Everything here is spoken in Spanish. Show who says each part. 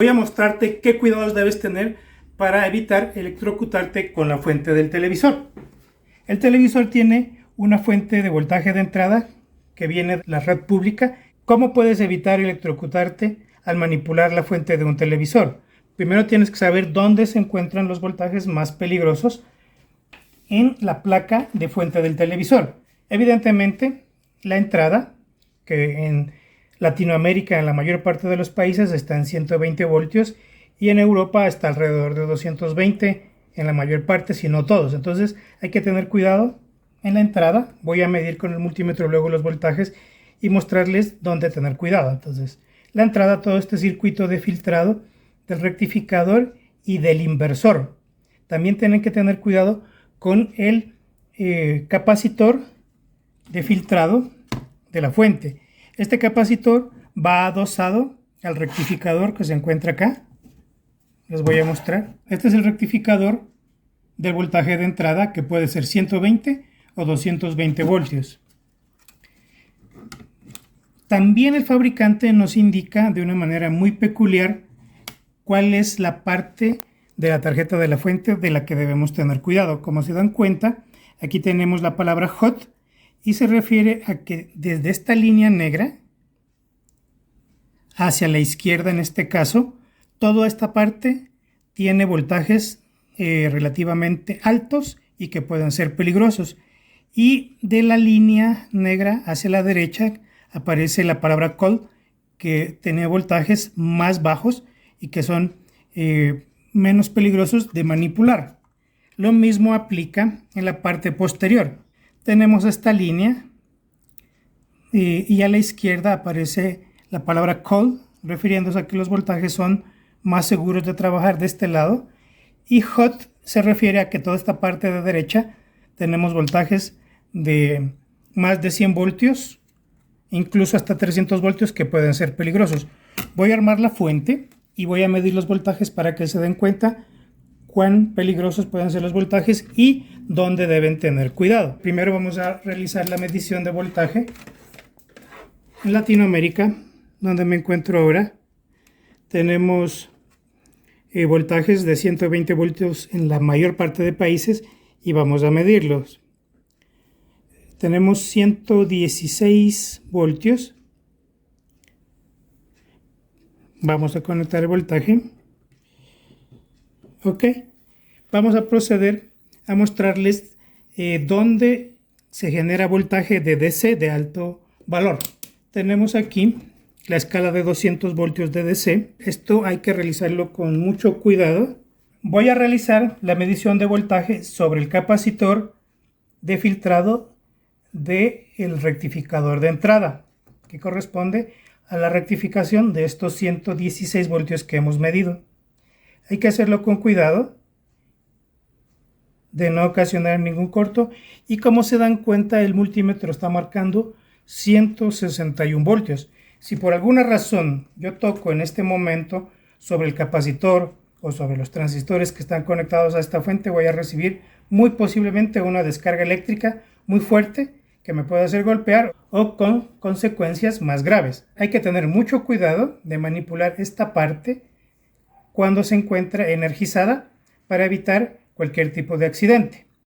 Speaker 1: Voy a mostrarte qué cuidados debes tener para evitar electrocutarte con la fuente del televisor. El televisor tiene una fuente de voltaje de entrada que viene de la red pública. ¿Cómo puedes evitar electrocutarte al manipular la fuente de un televisor? Primero tienes que saber dónde se encuentran los voltajes más peligrosos en la placa de fuente del televisor. Evidentemente, la entrada, que en Latinoamérica en la mayor parte de los países está en 120 voltios y en Europa está alrededor de 220 en la mayor parte, si no todos. Entonces hay que tener cuidado en la entrada. Voy a medir con el multímetro luego los voltajes y mostrarles dónde tener cuidado. Entonces la entrada, todo este circuito de filtrado del rectificador y del inversor. También tienen que tener cuidado con el capacitor de filtrado de la fuente. Este capacitor va adosado al rectificador que se encuentra acá. Les voy a mostrar. Este es el rectificador del voltaje de entrada, que puede ser 120 o 220 voltios. También el fabricante nos indica de una manera muy peculiar cuál es la parte de la tarjeta de la fuente de la que debemos tener cuidado. Como se dan cuenta, aquí tenemos la palabra hot y se refiere a que desde esta línea negra hacia la izquierda, en este caso, toda esta parte tiene voltajes relativamente altos y que pueden ser peligrosos. Y de la línea negra hacia la derecha aparece la palabra cold, que tiene voltajes más bajos y que son menos peligrosos de manipular. Lo mismo aplica en la parte posterior. Tenemos esta línea y a la izquierda aparece la palabra cold, refiriéndose a que los voltajes son más seguros de trabajar de este lado, y hot se refiere a que toda esta parte de derecha tenemos voltajes de más de 100 voltios, incluso hasta 300 voltios, que pueden ser peligrosos. Voy a armar la fuente y voy a medir los voltajes para que se den cuenta cuán peligrosos pueden ser los voltajes y dónde deben tener cuidado. Primero vamos a realizar la medición de voltaje. En Latinoamérica, donde me encuentro ahora, tenemos voltajes de 120 voltios en la mayor parte de países y vamos a medirlos. Tenemos 116 voltios. Vamos a conectar el voltaje. Ok, vamos a proceder a mostrarles dónde se genera voltaje de DC de alto valor. Tenemos aquí la escala de 200 voltios de DC. Esto hay que realizarlo con mucho cuidado. Voy a realizar la medición de voltaje sobre el capacitor de filtrado del rectificador de entrada, que corresponde a la rectificación de estos 116 voltios que hemos medido. Hay que hacerlo con cuidado de no ocasionar ningún corto, y como se dan cuenta, el multímetro está marcando 161 voltios. Si por alguna razón yo toco en este momento sobre el capacitor o sobre los transistores que están conectados a esta fuente, voy a recibir muy posiblemente una descarga eléctrica muy fuerte que me puede hacer golpear o con consecuencias más graves. Hay que tener mucho cuidado de manipular esta parte cuando se encuentra energizada para evitar cualquier tipo de accidente.